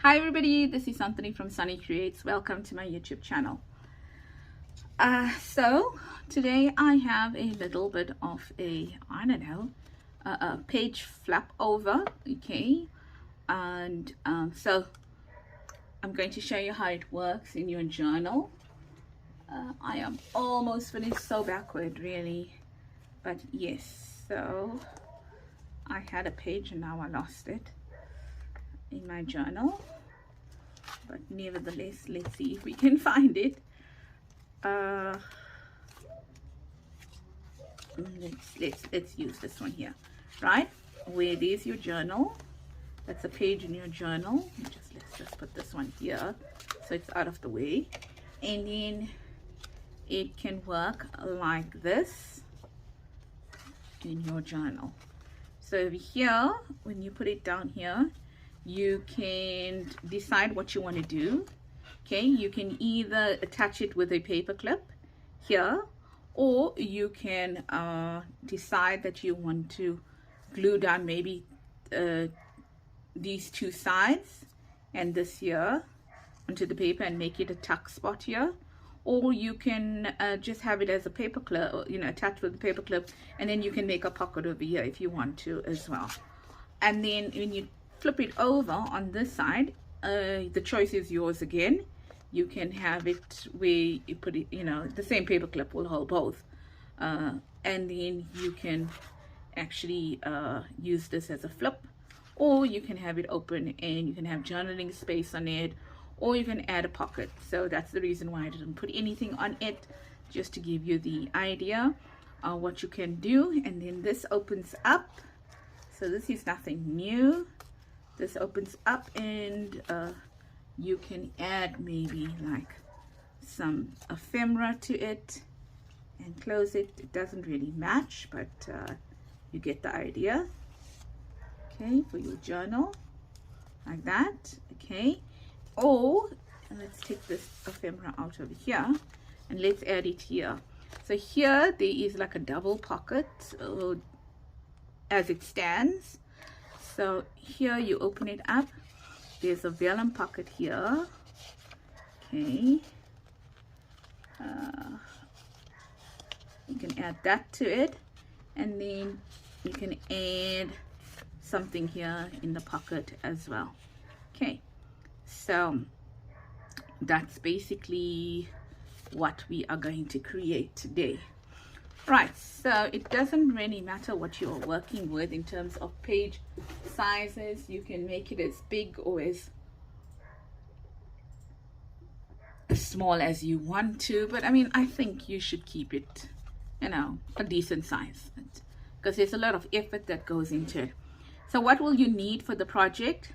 Hi everybody, this is Anthony from sanniecreates. Welcome to my YouTube channel. So today I have a little bit of a page flap over, okay, and so I'm going to show you how it works in your journal. I am almost finished, so backward really, but yes. So I had a page and now I lost it in my journal, but nevertheless, let's see if we can find it. Let's use this one here, right? Where there's your journal, that's a page in your journal. Let's just put this one here so it's out of the way, and then it can work like this in your journal. So over here, when you put it down here, you can decide what you want to do. Okay, you can either attach it with a paper clip here, or you can decide that you want to glue down maybe these two sides and this here onto the paper and make it a tuck spot here, or you can just have it as a paper clip, attached with a paper clip, and then you can make a pocket over here if you want to as well. And then when you flip it over on this side, the choice is yours again. You can have it where you put it, the same paper clip will hold both, and then you can actually use this as a flip, or you can have it open and you can have journaling space on it, or you can add a pocket. So that's the reason why I didn't put anything on it, just to give you the idea of what you can do. And then this opens up, so this is nothing new. This opens up and you can add maybe like some ephemera to it and close it. It doesn't really match, but you get the idea. Okay, for your journal, like that. Okay, or let's take this ephemera out over here and let's add it here. So here there is like a double pocket as it stands. So here you open it up, there's a vellum pocket here. Okay, you can add that to it, and then you can add something here in the pocket as well. Okay, so that's basically what we are going to create today. Right, so it doesn't really matter what you're working with in terms of page sizes. You can make it as big or as small as you want to, but I mean, I think you should keep it, a decent size, because there's a lot of effort that goes into it. So what will you need for the project?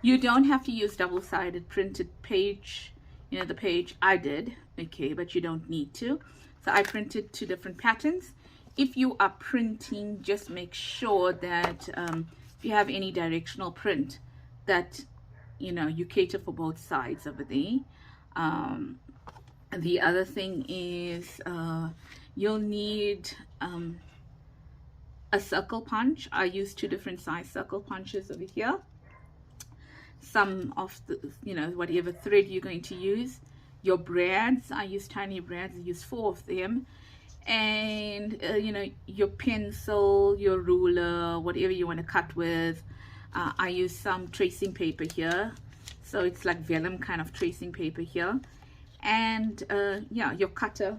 You don't have to use double-sided printed page, the page I did, okay, but you don't need to. So I printed two different patterns. If you are printing, just make sure that if you have any directional print, that you cater for both sides over there. The other thing is you'll need a circle punch. I use two different size circle punches over here. Some of the, whatever thread you're going to use. Your brads, I use tiny brads, I use 4 of them, and your pencil, your ruler, whatever you want to cut with. I use some tracing paper here, so it's like vellum kind of tracing paper here, and yeah, your cutter.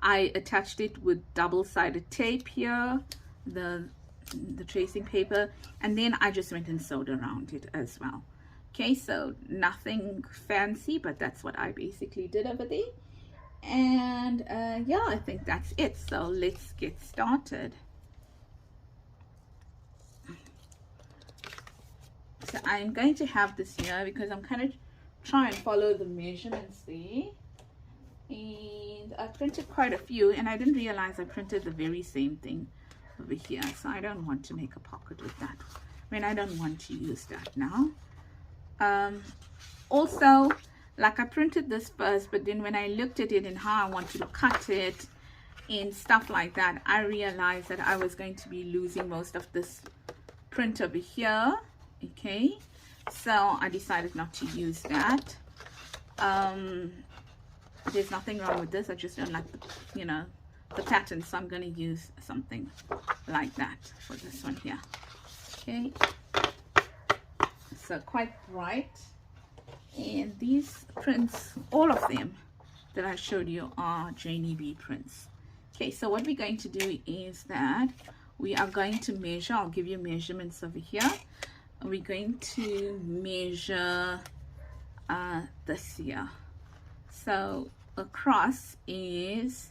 I attached it with double-sided tape here, the tracing paper, and then I just went and sewed around it as well. Okay, so nothing fancy, but that's what I basically did over there. And yeah, I think that's it. So let's get started. So I'm going to have this here because I'm kind of trying to follow the measurements there. And I printed quite a few, and I didn't realize I printed the very same thing over here. So I don't want to make a pocket with that. I mean, I don't want to use that now. Also, like, I printed this first, but then when I looked at it and how I wanted to cut it and stuff like that, I realized that I was going to be losing most of this print over here. Okay, so I decided not to use that. There's nothing wrong with this. I just don't like the, the pattern, so I'm going to use something like that for this one here. Okay, so quite bright. And these prints, all of them that I showed you, are Janie B prints. Okay, so what we're going to do is that we are going to measure. I'll give you measurements over here. We're going to measure this here. So across is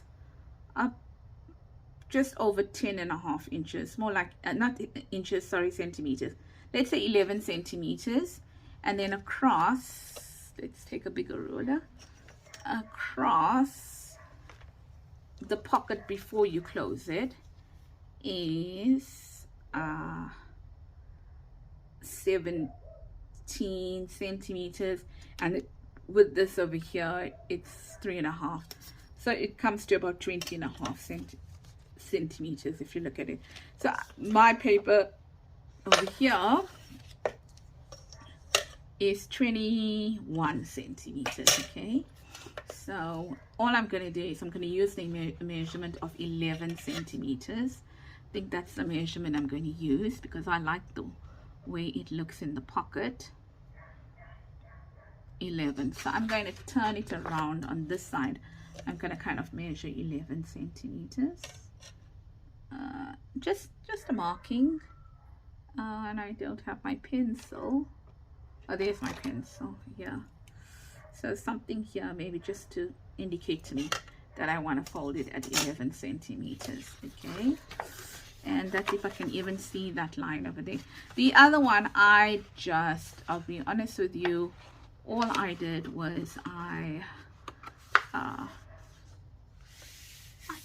up just over 10.5 inches, more like not inches, sorry, centimeters. Let's say 11 centimeters. And then across, let's take a bigger ruler, across the pocket before you close it is 17 centimeters, and with this over here it's 3.5, so it comes to about 20.5 centimeters if you look at it. So my paper over here is 21 centimeters. Okay, so all I'm going to do is I'm going to use the measurement of 11 centimeters. I think that's the measurement I'm going to use because I like the way it looks in the pocket. 11. So I'm going to turn it around on this side. I'm going to kind of measure 11 centimeters. Just a marking. And I don't have my pencil. Oh, there's my pencil. Yeah. So something here, maybe just to indicate to me that I want to fold it at 11 centimeters. Okay. And that's if I can even see that line over there. The other one, I'll be honest with you, all I did was I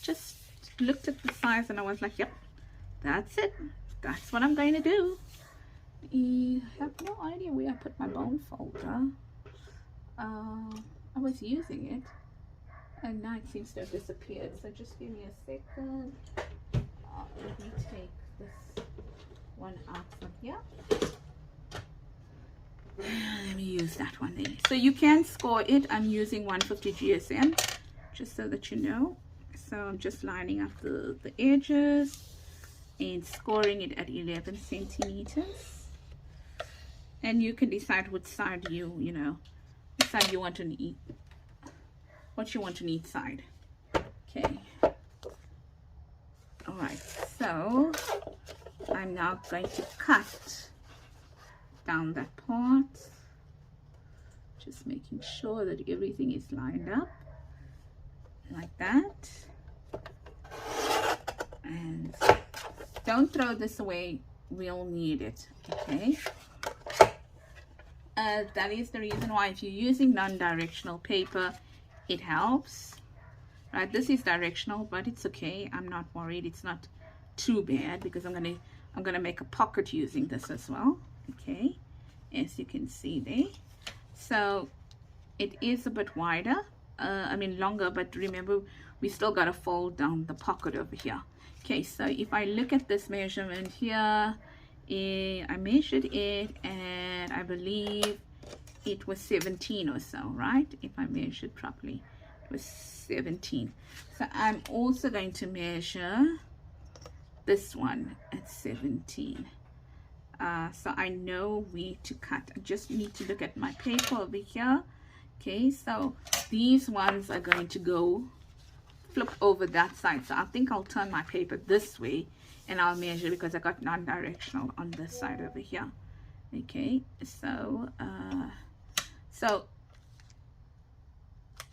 just looked at the size and I was like, yep, that's it. That's what I'm going to do. I have no idea where I put my bone folder. I was using it and now it seems to have disappeared. So just give me a second. Let me take this one out from here. Let me use that one there. So you can score it. I'm using 150 GSM, just so that you know. So I'm just lining up the edges and scoring it at 11 centimeters. And you can decide which side which side you want to eat, what you want on each side. Okay. All right. So I'm now going to cut down that part, just making sure that everything is lined up like that. And don't throw this away, we'll need it. Okay, that is the reason why if you're using non-directional paper, it helps. Right, this is directional, but it's okay. I'm not worried. It's not too bad because I'm gonna make a pocket using this as well. Okay, as you can see there. So it is a bit wider, longer, but remember we still got to fold down the pocket over here. Okay, so if I look at this measurement here, I measured it and I believe it was 17 or so, right? If I measured properly, it was 17. So I'm also going to measure this one at 17. So I know where to cut. I just need to look at my paper over here. Okay, so these ones are going to go flip over that side. So I think I'll turn my paper this way and I'll measure because I got non-directional on this side over here. Okay, so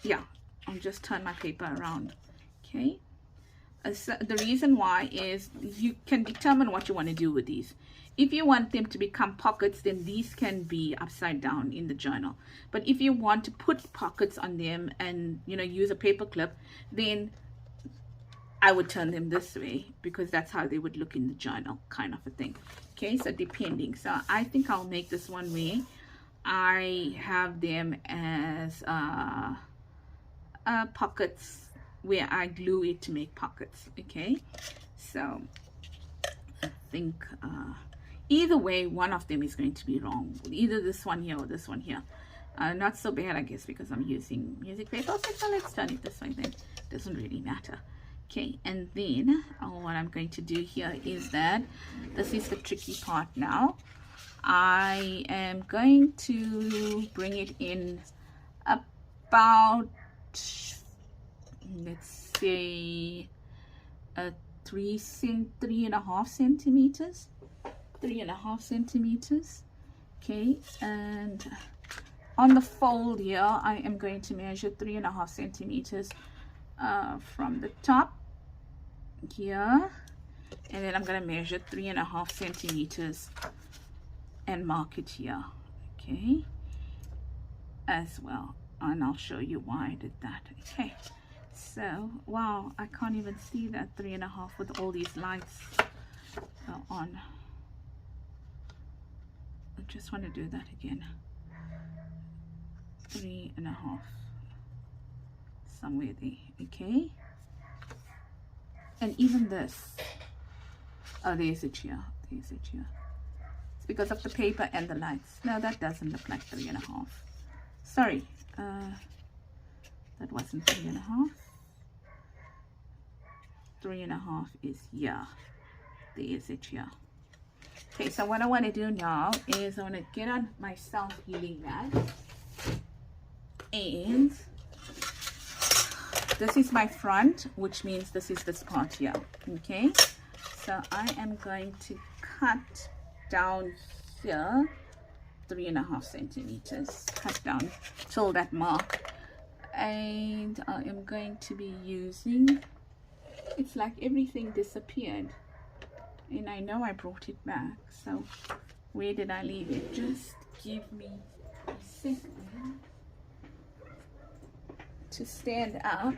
yeah, I'll just turn my paper around. Okay, so the reason why is you can determine what you want to do with these. If you want them to become pockets, then these can be upside down in the journal. But if you want to put pockets on them and use a paper clip, then I would turn them this way because that's how they would look in the journal, kind of a thing. Okay, so depending. So I think I'll make this one way. I have them as pockets where I glue it to make pockets. Okay, so I think Either way, one of them is going to be wrong. Either this one here or this one here. Not so bad, I guess, because I'm using music paper. Okay, so let's turn it this way then. Doesn't really matter. Okay, and then what I'm going to do here is that this is the tricky part now. I am going to bring it in about, let's say, 3.5 centimeters. 3.5 centimeters. Okay, and on the fold here, I am going to measure 3.5 centimeters from the top here, and then I'm going to measure 3.5 centimeters and mark it here, okay, as well. And I'll show you why I did that. Okay, so wow, I can't even see that 3.5 with all these lights on. I just want to do that again. 3.5, somewhere there. Okay, and even this, oh, there's it here, there's it here. It's because of the paper and the lights. No, that doesn't look like 3.5. Sorry, that wasn't 3.5. 3.5 is here. There's it here. Okay, so what I want to do now is I want to get on my self-healing mat, and this is my front, which means this is this part here. Okay, so I am going to cut down here 3.5 centimeters, cut down till that mark, and I am going to be using, it's like everything disappeared, and I know I brought it back, so where did I leave it? Just give me a second to stand up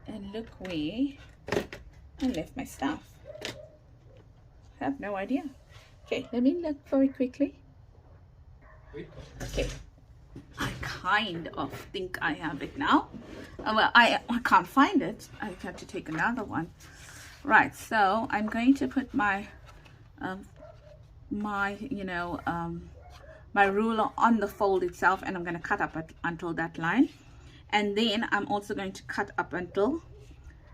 and look where I left my stuff. I have no idea. Okay, let me look very quickly. Okay, I kind of think I have it now. Well, I can't find it. I have to take another one. Right, so I'm going to put my my ruler on the fold itself, and I'm going to cut up until that line, and then I'm also going to cut up until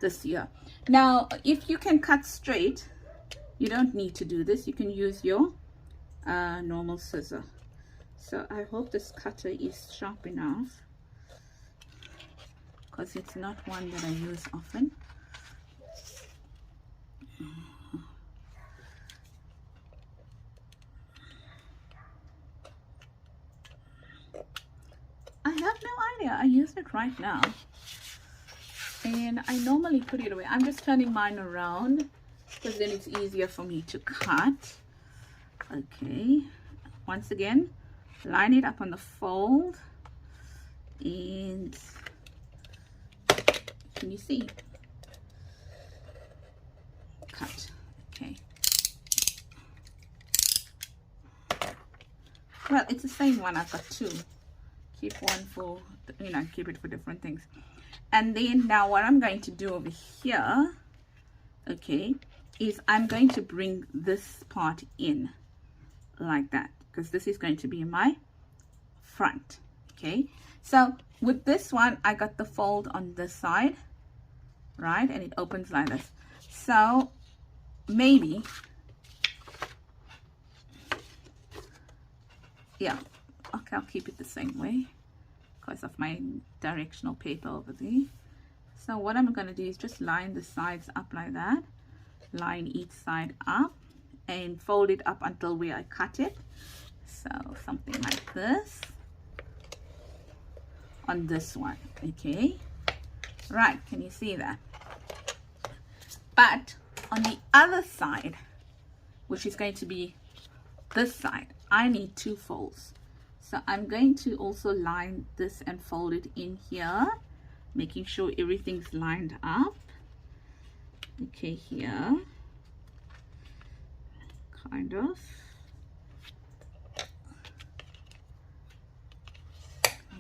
this here. Now, if you can cut straight, you don't need to do this. You can use your normal scissor. So I hope this cutter is sharp enough, because it's not one that I use often. I have no idea. I use it right now, and I normally put it away. I'm just turning mine around because then it's easier for me to cut. Okay, once again, line it up on the fold, and can you see? Cut. Okay. Well, it's the same one. I've got two. Keep one for, keep it for different things. And then now what I'm going to do over here, okay, is I'm going to bring this part in like that, because this is going to be my front. Okay, so with this one, I got the fold on this side, right, and it opens like this. So maybe, yeah, okay, I'll keep it the same way because of my directional paper over there. So what I'm going to do is just line the sides up like that, line each side up, and fold it up until where I cut it. So something like this on this one. Okay, right, can you see that? But on the other side, which is going to be this side, I need two folds. So I'm going to also line this and fold it in here, making sure everything's lined up. Okay, here, kind of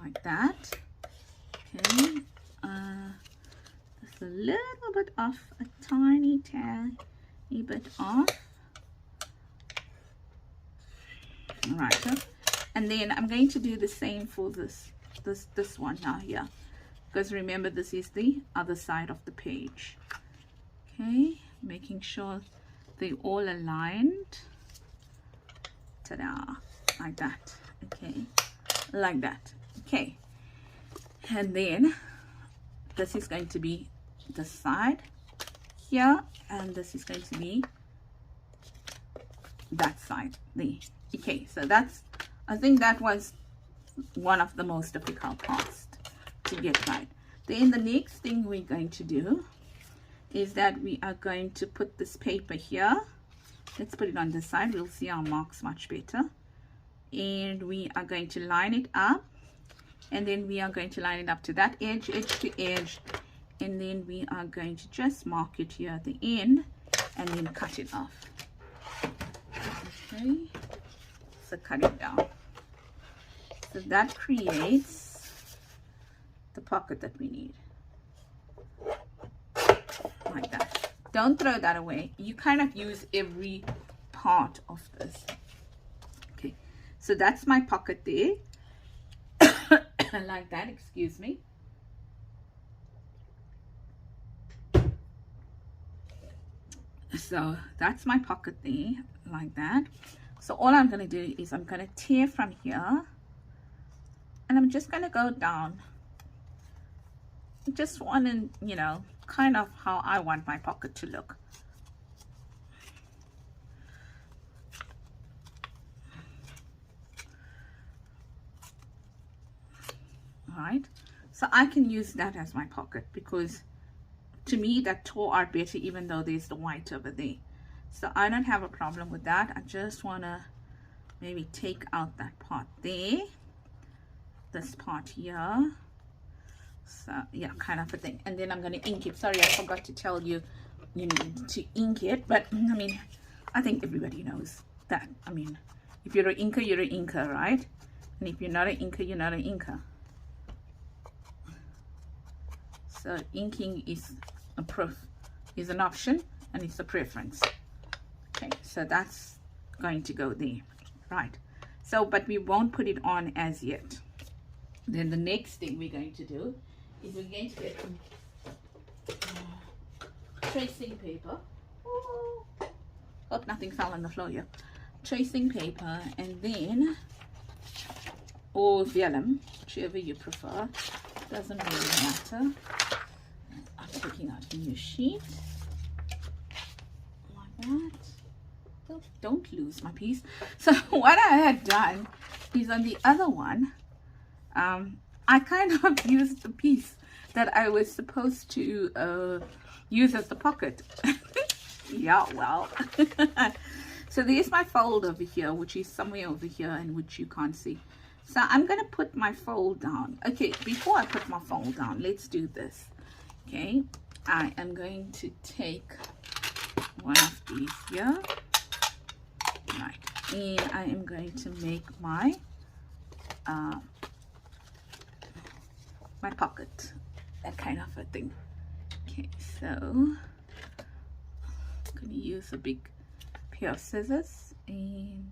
like that. Okay, just a little bit off, a tiny bit off. All right, and then I'm going to do the same for this one now here, because remember this is the other side of the page. Okay, making sure they're all aligned. Ta-da, like that. Okay, like that. Okay, and then this is going to be the side here, and this is going to be that side there. Okay, so that's, I think that was one of the most difficult parts to get right. Then the next thing we're going to do is that we are going to put this paper here. Let's put it on this side. We'll see our marks much better. And we are going to line it up, and then we are going to line it up to that edge, edge to edge, and then we are going to just mark it here at the end and then cut it off. Okay, so cut it down. So that creates the pocket that we need, like that. Don't throw that away. You kind of use every part of this. Okay, so that's my pocket there. Like that, excuse me. So that's my pocket there, like that. So all I'm going to do is I'm going to tear from here, and I'm just going to go down. Just want to, you know, kind of how I want my pocket to look. Right, so I can use that as my pocket, because to me that tore out better, even though there's the white over there. So I don't have a problem with that. I just want to maybe take out that part there, this part here. So yeah, kind of a thing. And then I'm going to ink it. Sorry, I forgot to tell you, you need to ink it, but I mean, I think everybody knows that. I mean, if you're an inker, you're an inker, right? And if you're not an inker, you're not an inker. So inking is an option, and it's a preference. Okay, so that's going to go there, right? So, but we won't put it on as yet. Then the next thing we're going to do is we're going to get some tracing paper. Oh, hope nothing fell on the floor here. Tracing paper, and then, or vellum, whichever you prefer. Doesn't really matter. I'm taking out a new sheet like that. Oh, don't lose my piece. So what I had done is on the other one, I kind of used the piece that I was supposed to use as the pocket. Yeah, well. So there's my fold over here, which is somewhere over here, and which you can't see. So I'm going to put my fold down. Okay, before I put my fold down, let's do this. Okay, I am going to take one of these here. Right, and I am going to make my my pocket, that kind of a thing. Okay, so I'm going to use a big pair of scissors, and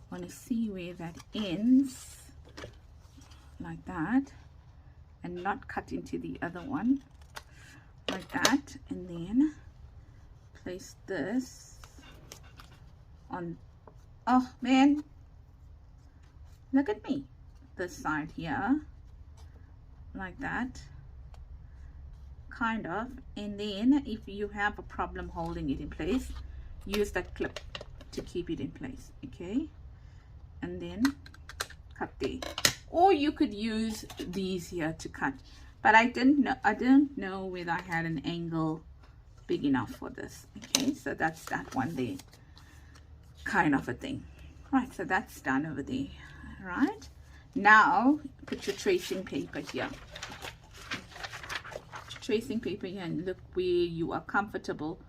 want to see where that ends, like that, and not cut into the other one, like that, and then place this on. Oh man, look at me, this side here, like that, kind of. And then if you have a problem holding it in place, use that clip to keep it in place. Okay, and then cut there, or you could use these here to cut, but I don't know whether I had an angle big enough for this. Okay, so that's that one there, kind of a thing. Right, so that's done over there. Right, now put your tracing paper here, tracing paper here, and look where you are comfortable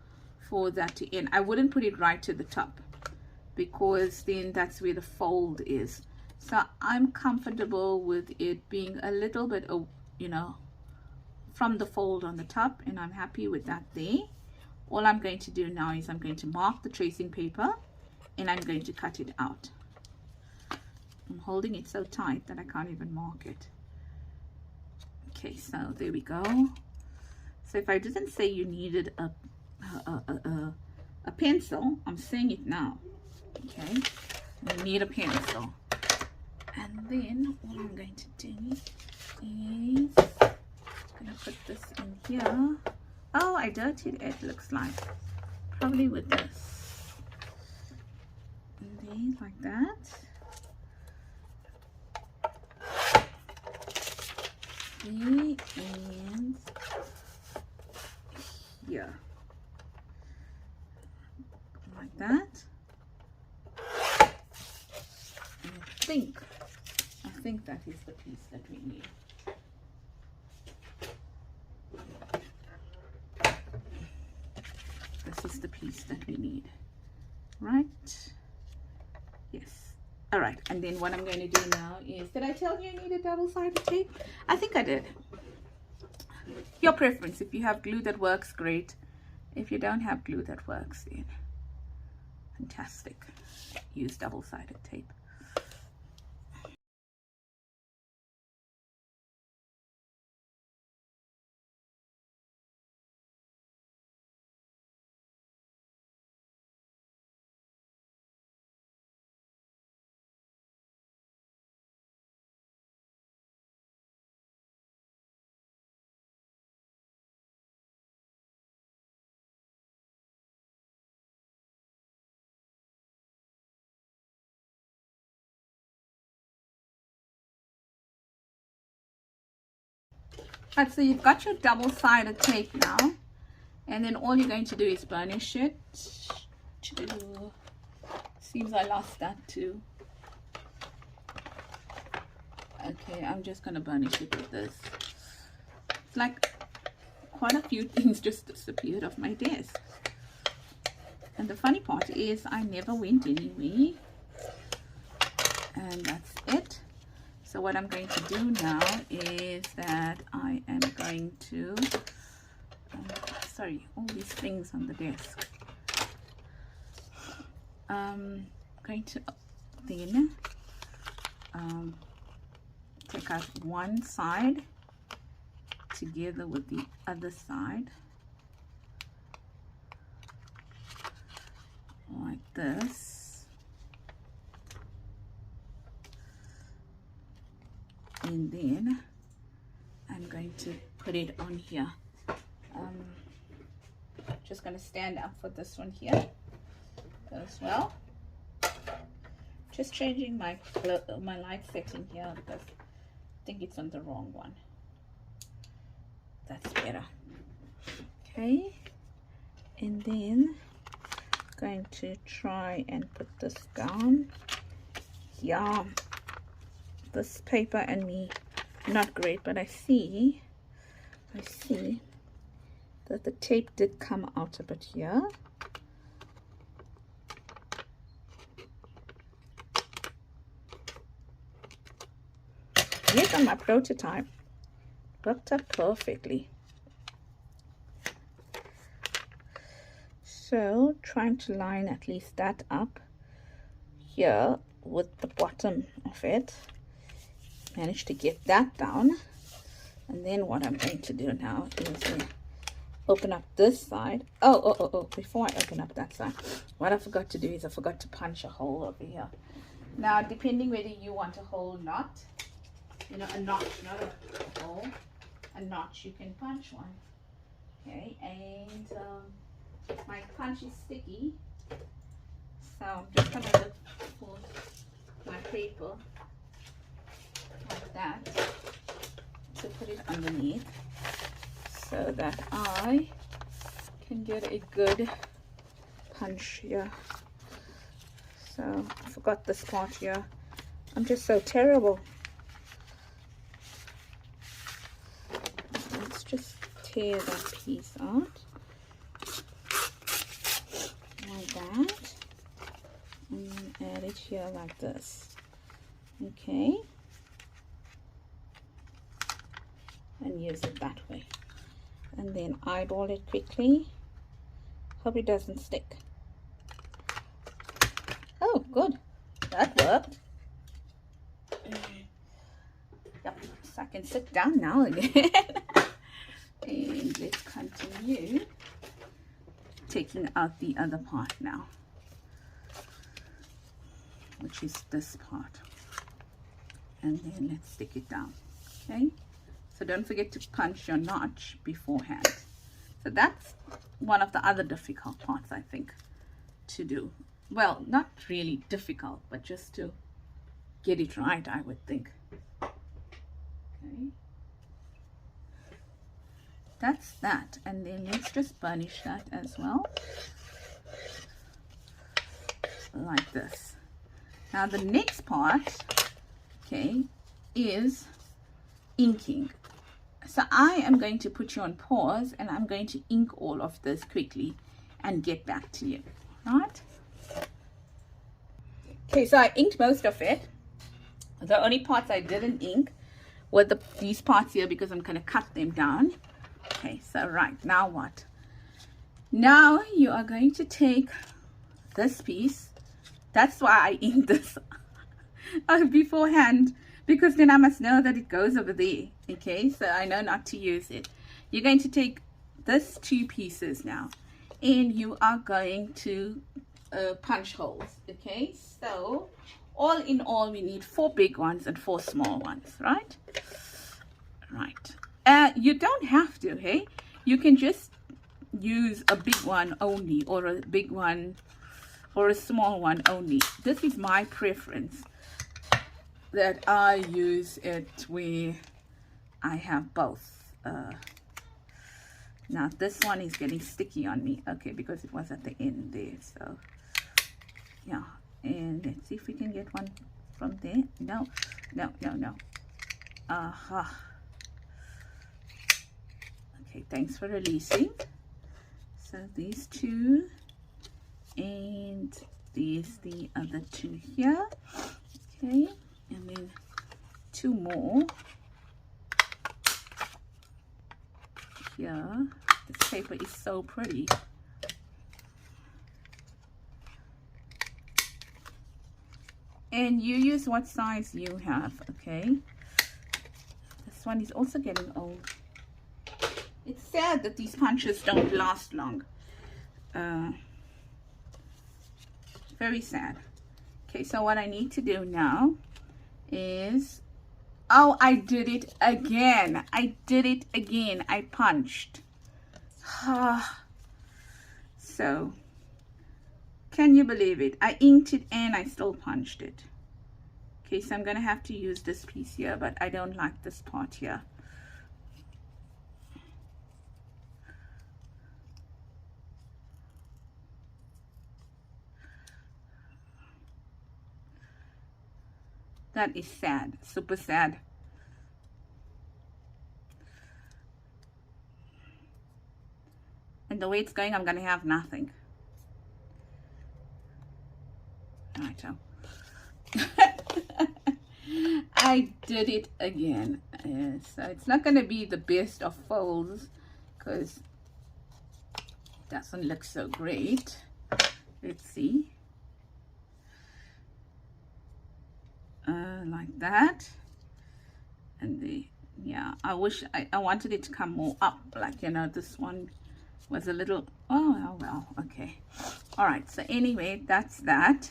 for that to end. I wouldn't put it right to the top, because then that's where the fold is. So I'm comfortable with it being a little bit, you know, from the fold on the top, and I'm happy with that there. All I'm going to do now is I'm going to mark the tracing paper, and I'm going to cut it out. holding it so tight that I can't even mark it. Okay, so there we go. So if I didn't say you needed a pencil, I'm saying it now. Okay, you need a pencil. And then what I'm going to do is gonna put this in here. Oh, I dirtied it, looks like. Probably with this. And then like that. And here. Like that. And I think that is the piece that we need. This is the piece that we need, right? Yes. All right, and then what I'm going to do now is, did I tell you I need a double-sided tape? I think I did. Your preference. If you have glue that works, great. If you don't have glue that works, then fantastic. Use double-sided tape. Right, so you've got your double-sided tape now, and then all you're going to do is burnish it. Seems I lost that too. Okay, I'm just gonna burnish it with this. It's like quite a few things just disappeared off my desk. And the funny part is I never went anywhere. And that's it. So what I'm going to do now is that I am going to, sorry, all these things on the desk. Going to then take out one side together with the other side, like this. And then I'm going to put it on here. Just going to stand up for this one here as well. Just changing my light setting here because I think it's on the wrong one. That's better. Okay, and then going to try and put this down. Yeah, this paper and me not great, but I see that the tape did come out a bit here. Yes, on my prototype worked up perfectly. So trying to line at least that up here with the bottom of it. Managed to get that down. And then what I'm going to do now is open up this side. Oh, before I open up that side, what I forgot to do is I forgot to punch a hole over here. Now, depending whether you want a hole or not, you know, a notch, not a hole, a notch, you can punch one. Okay, and my punch is sticky, so I'm just going to look for my paper like that to put it underneath so that I can get a good punch here. So I forgot this part here. I'm just so terrible. Let's just tear that piece out like that and add it here like this. Okay, and use it that way, and then eyeball it quickly. Hope it doesn't stick. Oh, good, that worked. So I can sit down now again. And let's continue taking out the other part now, which is this part. And then let's stick it down. Okay, so don't forget to punch your notch beforehand. So that's one of the other difficult parts, I think, to do. Well, not really difficult, but just to get it right, I would think. Okay, that's that. And then let's just burnish that as well, like this. Now the next part, okay, is inking. So I am going to put you on pause, and I'm going to ink all of this quickly and get back to you, right? Okay, so I inked most of it. The only parts I didn't ink were these parts here, because I'm going to cut them down. Okay, so right, now what? Now you are going to take this piece. That's why I inked this beforehand, because then I must know that it goes over there. Okay, so I know not to use it. You're going to take this 2 pieces now, and you are going to punch holes. Okay, so all in all, we need 4 big ones and 4 small ones, right? Right. You don't have to, hey? You can just use a big one only, or a big one or a small one only. This is my preference, that I use it where I have both. Now this one is getting sticky on me, okay, because it was at the end there. So yeah, and let's see if we can get one from there. No. Okay, thanks for releasing. So these 2, and these the other 2 here. Okay, and then 2 more here. This paper is so pretty. And you use what size you have, okay? This one is also getting old. It's sad that these punches don't last long. Very sad. Okay, so what I need to do now is, oh, I did it again. I punched. So, can you believe it? I inked it and I still punched it. Okay, so I'm going to have to use this piece here, but I don't like this part here. That is sad, super sad. And the way it's going, I'm going to have nothing. Righto. I did it again. So it's not going to be the best of folds, because it doesn't look so great. Let's see. Like that. And yeah, I wish I wanted it to come more up, like, you know, this one was a little, oh well, okay. All right, so anyway, that's that.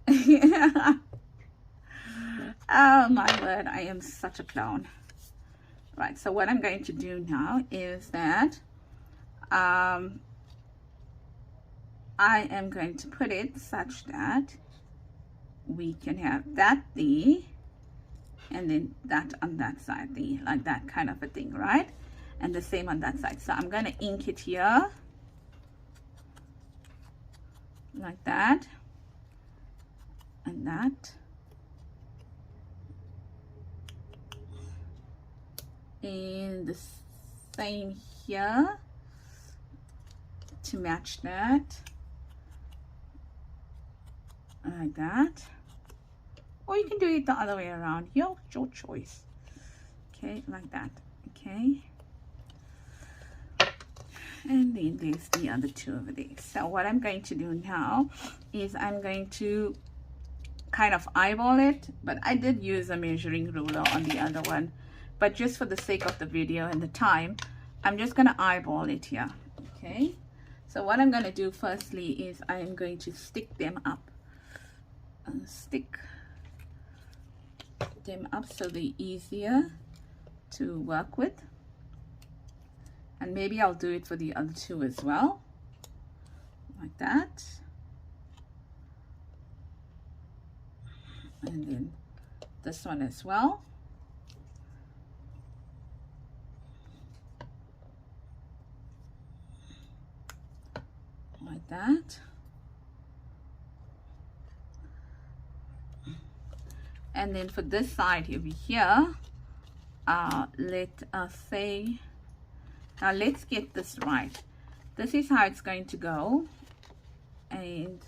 Oh my word, I am such a clown. Right, so what I'm going to do now is that I am going to put it such that we can have that there, and then that on that side there, like that kind of a thing, right? And the same on that side. So I'm going to ink it here like that, and that, and the same here to match that, like that. Or you can do it the other way around, your choice. Okay, like that. Okay, and then there's the other 2 over there. So what I'm going to do now is I'm going to kind of eyeball it, but I did use a measuring ruler on the other one, but just for the sake of the video and the time, I'm just going to eyeball it here. Okay, so what I'm going to do firstly is I am going to stick them up, so they're easier to work with. And maybe I'll do it for the other two as well, like that. And then this one as well. Like that. And then for this side over here, let us say, now let's get this right. This is how it's going to go. And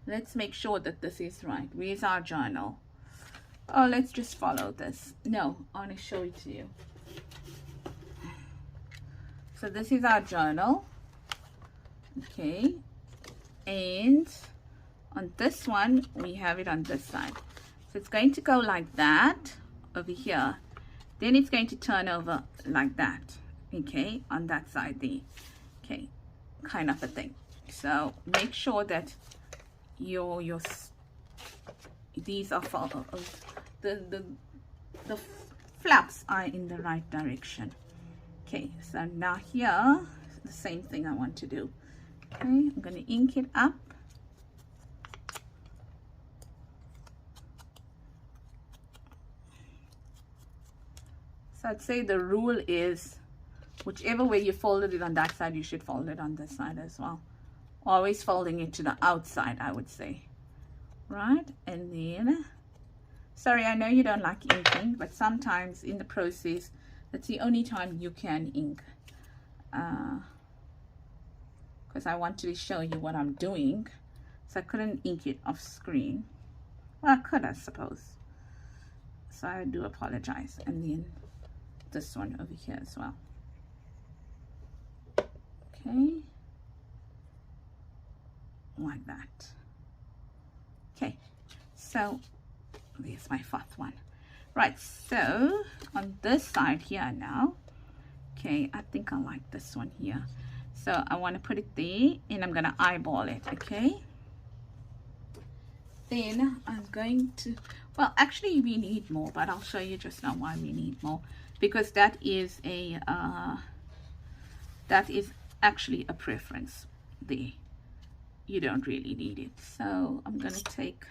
let's make sure that this is right. Where's our journal? Oh, let's just follow this. No, I want to show it to you. So this is our journal. Okay. And on this one, we have it on this side. So it's going to go like that over here. Then it's going to turn over like that. Okay, on that side there. Okay, kind of a thing. So make sure that these are the flaps are in the right direction. Okay, so now here the same thing I want to do. Okay, I'm going to ink it up. So I'd say the rule is whichever way you folded it on that side, you should fold it on this side as well. Always folding it to the outside, I would say. Right? And then, sorry, I know you don't like inking, but sometimes in the process, that's the only time you can ink. Because I wanted to show you what I'm doing. So I couldn't ink it off screen. Well, I could, I suppose. So I do apologize. And then this one over here as well. Okay, like that. Okay, so there's my fourth one. Right, so on this side here now, okay, I think I like this one here. So I want to put it there and I'm going to eyeball it, okay? Then I'm going to, well, actually we need more, but I'll show you just now why we need more. Because that is actually a preference there. You don't really need it. So I'm going to take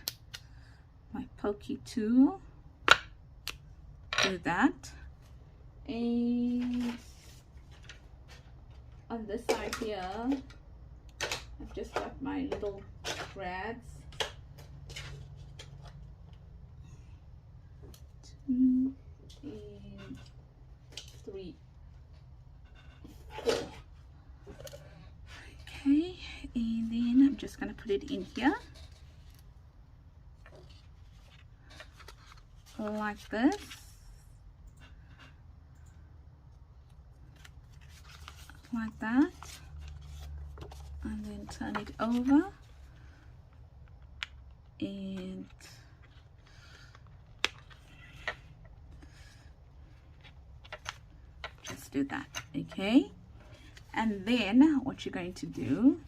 my pokey tool, do that, and on this side here I've just got my little threads. 2 and 3, 4. Okay, and then I'm just going to put it in here like this, like that, and then turn it over and just do that. Okay, and then what you're going to do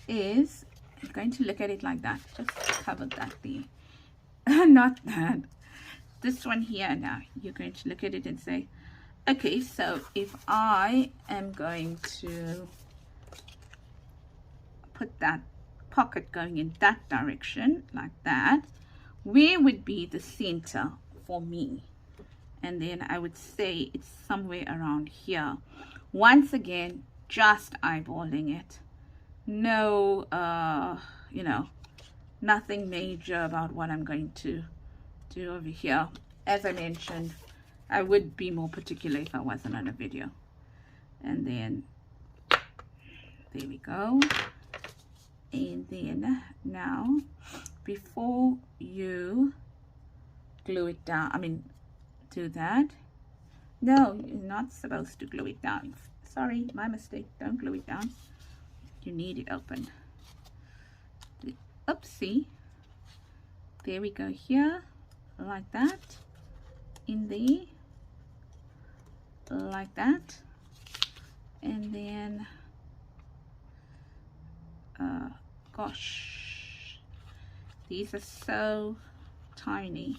is you're going to look at it like that. Just cover that there. Not that. This one here now. You're going to look at it and say, okay, so if I am going to put that pocket going in that direction, like that, where would be the center for me? And then I would say it's somewhere around here. Once again, just eyeballing it. No, you know, nothing major about what I'm going to do over here. As I mentioned, I would be more particular if I wasn't on a video. And then there we go. And then now, before you glue it down, I mean do that, no, you're not supposed to glue it down. Sorry, my mistake. Don't glue it down. You need it open. Oopsie. There we go, here, like that, in there, like that, and then, gosh, these are so tiny,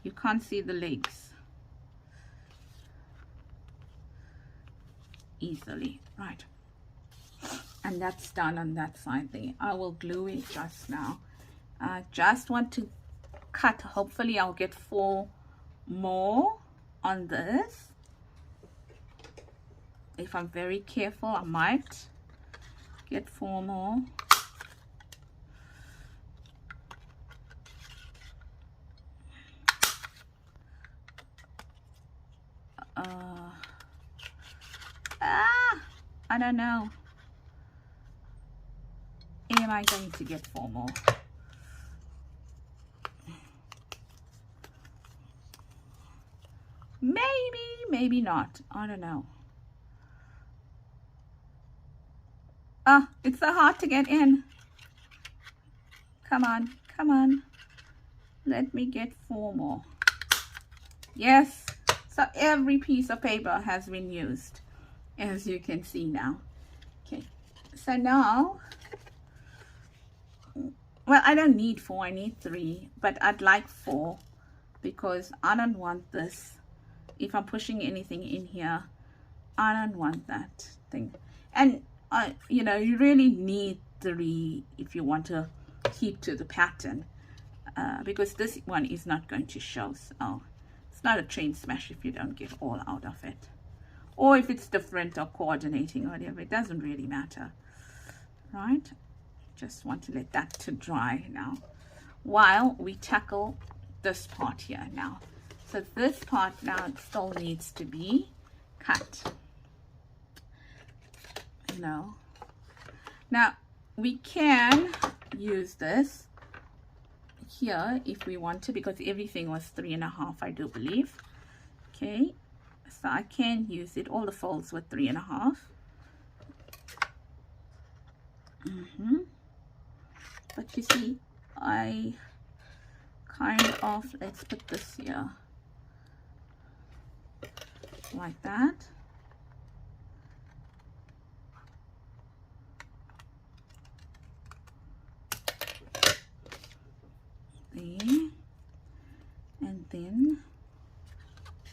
you can't see the legs easily, right? And that's done on that side there. I will glue it just now. I just want to cut, hopefully I'll get 4 more on this. If I'm very careful, I might get 4 more. I don't know. Am I going to get 4 more? Maybe not. I don't know. It's so hard to get in. Come on, come on. Let me get 4 more. Yes. So every piece of paper has been used, as you can see now. Okay. So now, well, I don't need 4. I need 3, but I'd like 4 because I don't want this. If I'm pushing anything in here, I don't want that thing. And you know, you really need 3 if you want to keep to the pattern, because this one is not going to show. So it's not a train smash if you don't get all out of it, or if it's different or coordinating or whatever. It doesn't really matter, right? Just want to let that to dry now while we tackle this part here now. So this part now, it still needs to be cut, you know. Now we can use this here if we want to, because everything was 3.5, I do believe. Okay, so I can use it. All the folds were 3.5. But you see, I kind of, let's put this here like that. There. And then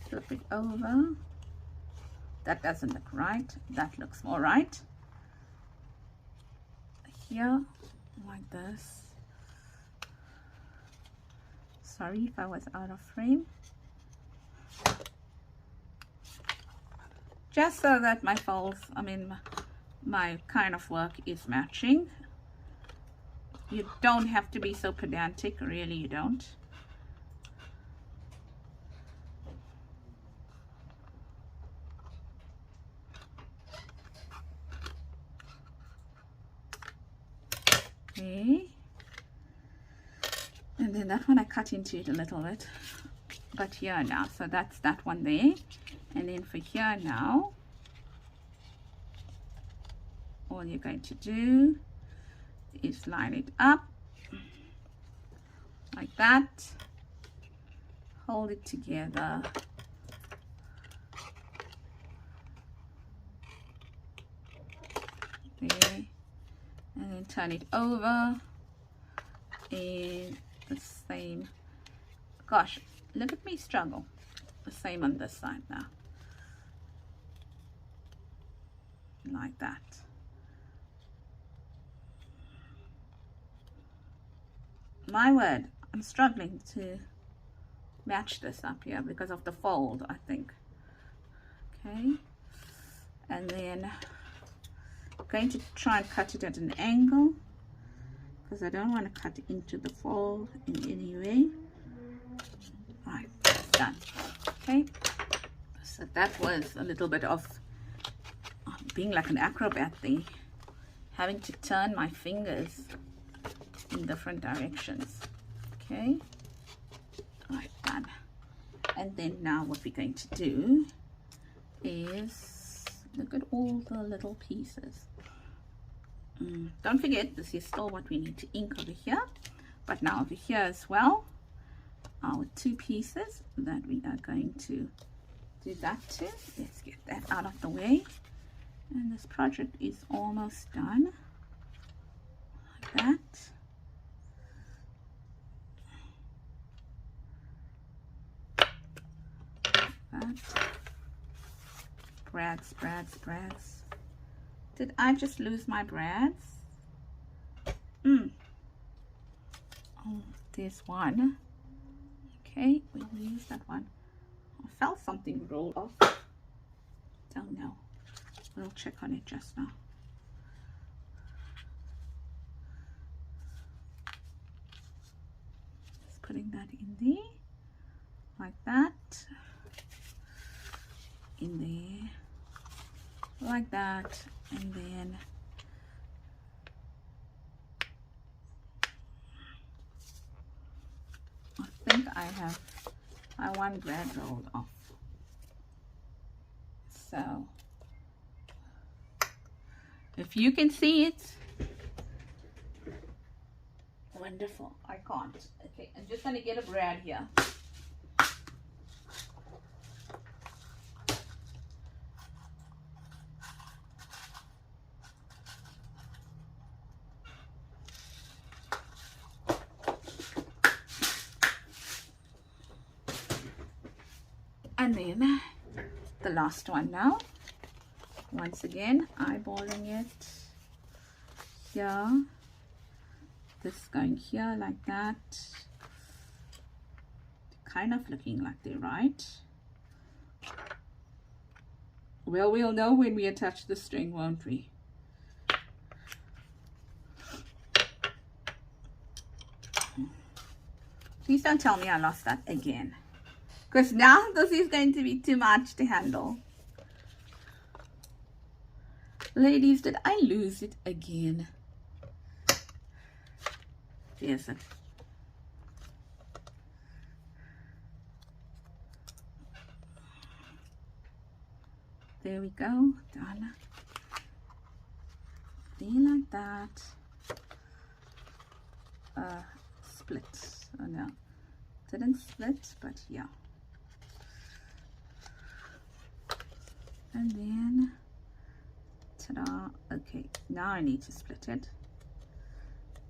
flip it over. That doesn't look right. That looks more right. Here, like this. Sorry if I was out of frame. Just so that my folds, I mean my kind of work is matching. You don't have to be so pedantic, really you don't. Okay. And then that one I cut into it a little bit. But here now, so that's that one there. And then for here now, all you're going to do is line it up like that, hold it together, there, and then turn it over, and the same, gosh, look at me struggle, the same on this side now, like that. My word, I'm struggling to match this up here because of the fold, I think. Okay, and then I'm going to try and cut it at an angle because I don't want to cut into the fold in any way. Right, that's done. Okay, so that was a little bit of being like an acrobat thing, having to turn my fingers in different directions. Okay, like that. And then now what we're going to do is look at all the little pieces. Don't forget, this is still what we need to ink over here, but now over here as well, our 2 pieces that we are going to do that to. Let's get that out of the way. And this project is almost done. Like that. Brads, brads, brads. Did I just lose my brads? Oh, there's one. Okay, we'll use that one. I felt something roll off. Don't know. We'll check on it just now. Just putting that in there. Like that. In there. Like that. And then I think I have my one brad rolled off. So if you can see it, wonderful. I can't. Okay, I'm just gonna get a brad here. And then the last one now. Once again, eyeballing it here. This going here like that. Kind of looking like they're right. Well, we'll know when we attach the string, won't we? Please don't tell me I lost that again. Because now this is going to be too much to handle. Ladies, did I lose it again? There's it. There we go. Done. There like that. Split. Oh no. Didn't split, but yeah. And then, ta-da. Okay, now I need to split it.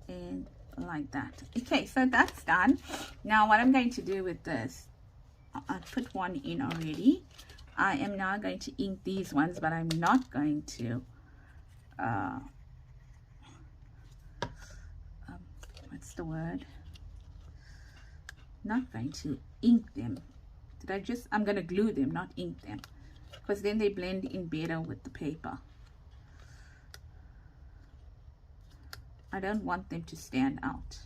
And like that. Okay, so that's done. Now what I'm going to do with this, I put one in already. I am now going to ink these ones, but I'm not going to, what's the word? Not going to ink them. I'm going to glue them, not ink them. Because then they blend in better with the paper. I don't want them to stand out.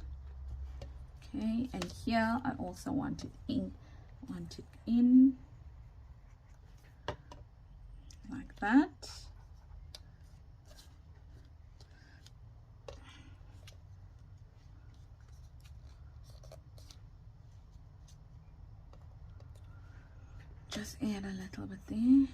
Okay, and here I also want it in like that. Just add a little bit there.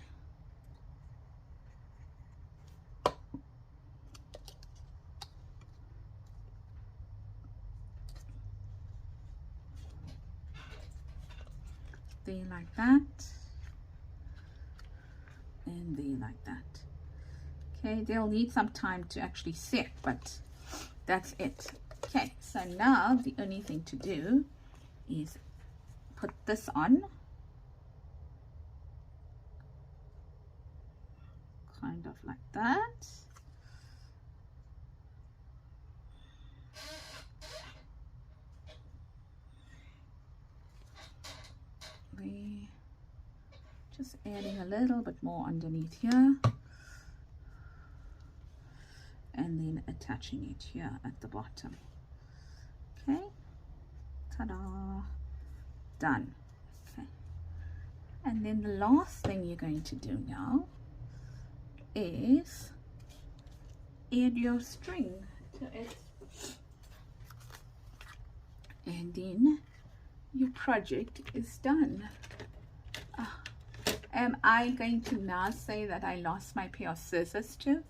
There like that. And there like that. Okay, they'll need some time to actually set, but that's it. Okay, so now the only thing to do is put this on. Kind of like that. We just adding a little bit more underneath here. And then attaching it here at the bottom. Okay. Ta-da. Done. Okay. And then the last thing you're going to do now is add your string to it, and then your project is done. Am I going to now say that I lost my pair of scissors too?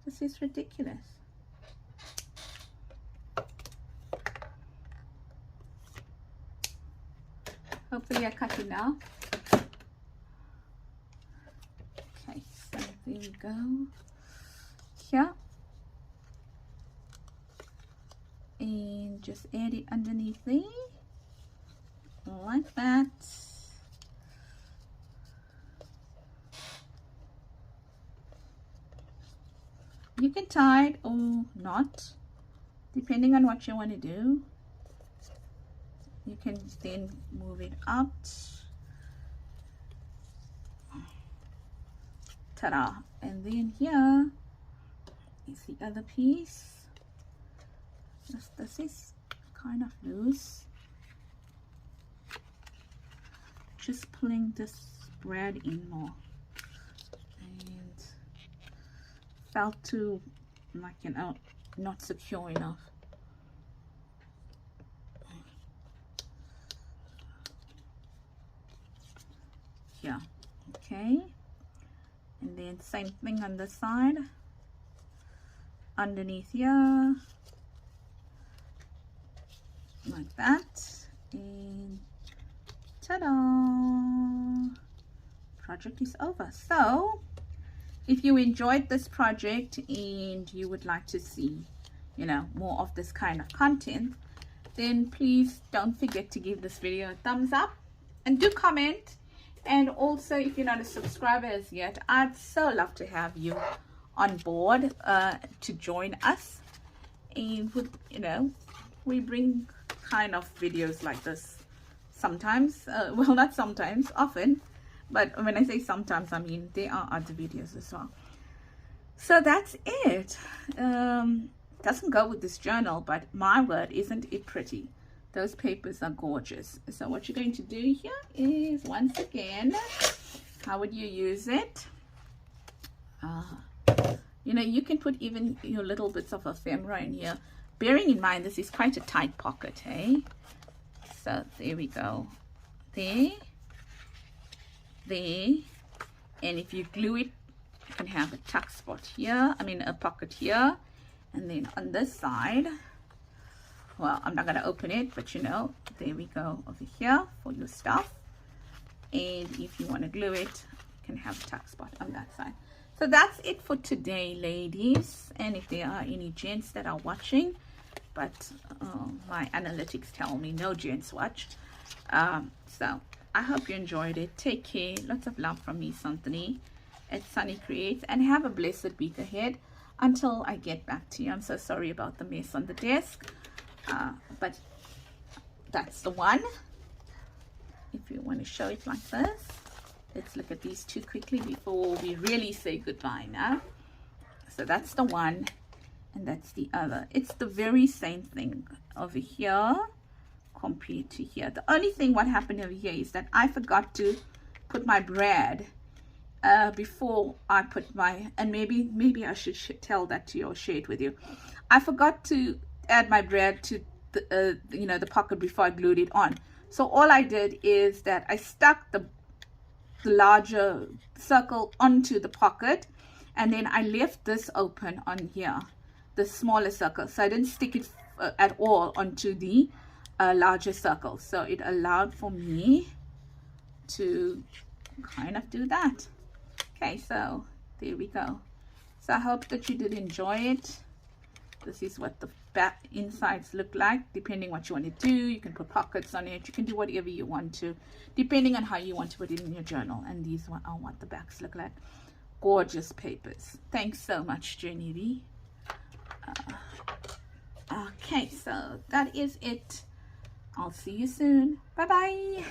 This is ridiculous. Hopefully I cut enough. Okay, so there we go. Here. And just add it underneath there. Like that. You can tie it or not, depending on what you want to do. You can then move it up. Ta-da! And then here is the other piece. This is kind of loose. Just pulling this spread in more, and felt too, like, you know, not secure enough. Yeah, okay. And then same thing on the side, underneath here, like that, and ta-da! Project is over. So if you enjoyed this project and you would like to see, you know, more of this kind of content, then please don't forget to give this video a thumbs up and do comment. And also, if you're not a subscriber as yet, I'd so love to have you on board to join us. And with, you know, we bring kind of videos like this sometimes, well, not sometimes, often, but when I say sometimes, I mean there are other videos as well. So that's it. Doesn't go with this journal, but my word, isn't it pretty? Those papers are gorgeous. So what you're going to do here is, once again, how would you use it? You know, you can put even your little bits of ephemera in here, bearing in mind this is quite a tight pocket, eh? So there we go. There, and if you glue it, you can have a tuck spot here, I mean a pocket here, and then on this side, well, I'm not going to open it, but you know, there we go, over here for your stuff. And if you want to glue it, you can have a tuck spot on that side. So that's it for today, ladies. And if there are any gents that are watching, but my analytics tell me no gents watched, so I hope you enjoyed it. Take care. Lots of love from me, Santhony at Sunny Creates, and have a blessed week ahead until I get back to you. I'm so sorry about the mess on the desk, but that's the one. If you want to show it like this, let's look at these two quickly before we really say goodbye now. So that's the one, and that's the other. It's the very same thing over here compared to here. The only thing what happened over here is that I forgot to put my bread before I put my, and maybe I should tell that to you or share it with you. I forgot to add my bread to the you know, the pocket before I glued it on. So all I did is that I stuck the larger circle onto the pocket, and then I left this open on here, the smaller circle, so I didn't stick it at all onto the larger circle. So it allowed for me to kind of do that. Okay, so there we go. So I hope that you did enjoy it. This is what the back insides look like, depending what you want to do. You can put pockets on it, you can do whatever you want to, depending on how you want to put it in your journal. And these are what the backs look like. Gorgeous papers. Thanks so much, Jenny B. Okay, so that is it. I'll see you soon. Bye bye.